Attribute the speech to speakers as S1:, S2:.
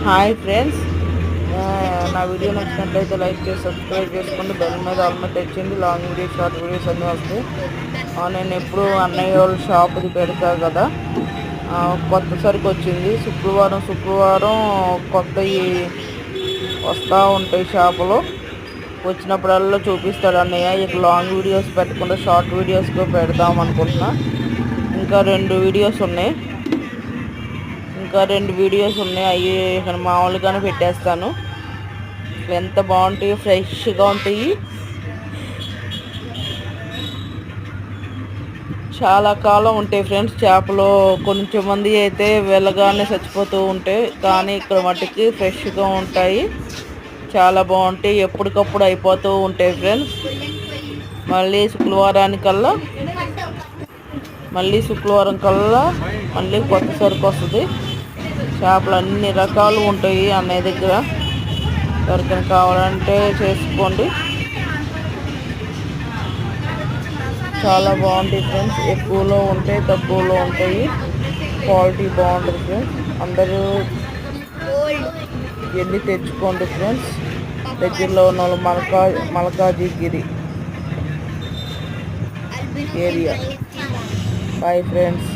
S1: Hi friends, నా video నచ్చినట్లయితే like చేసి సబ్స్క్రైబ్ చేసుకోండి. బెల్ మీద ఆల్ మీద తెచ్చింది. లాంగ్ వీడియోస్, షార్ట్ వీడియోస్ అన్నీ వస్తాయి. నేను ఎప్పుడు అన్నయ్య వాళ్ళ షాప్ది పెడతా కదా. కొత్త సరుకు వచ్చింది. శుక్రవారం కొత్తవి వస్తూ ఉంటాయి షాపులో. వచ్చినప్పుడల్లా చూపిస్తాడు అన్నయ్య. ఇక లాంగ్ వీడియోస్ పెట్టకుండా షార్ట్ వీడియోస్గా పెడదాం అనుకుంటున్నా. ఇంకా రెండు వీడియోస్ ఉన్నాయి. అవి ఇక్కడ మామూలుగానే పెట్టేస్తాను. ఎంత బాగుంటాయి, ఫ్రెష్గా ఉంటాయి. చాలా కాలం ఉంటాయి ఫ్రెండ్స్. చేపలు కొంచెం మంది అయితే వెళ్ళగానే చచ్చిపోతూ ఉంటాయి, కానీ ఇక్కడ మట్టికి ఫ్రెష్గా ఉంటాయి. చాలా బాగుంటాయి. ఎప్పటికప్పుడు అయిపోతూ ఉంటాయి ఫ్రెండ్స్. మళ్ళీ శుక్రవారం కల్లా మళ్ళీ కొత్త సరుకు వస్తుంది. చేపలు అన్ని రకాలు ఉంటాయి అన్నయ్య దగ్గర. ఎవరికైనా కావాలంటే చేసుకోండి. చాలా బాగుంటాయి ఫ్రెండ్స్. ఎక్కువలో ఉంటాయి, తక్కువలో ఉంటాయి. క్వాలిటీ బాగుంటుంది ఫ్రెండ్స్. అందరూ వెళ్ళి తెచ్చుకోండి ఫ్రెండ్స్. దగ్గరలో ఉన్న వాళ్ళు మల్కాజిగిరి ఏరియా. Bye friends.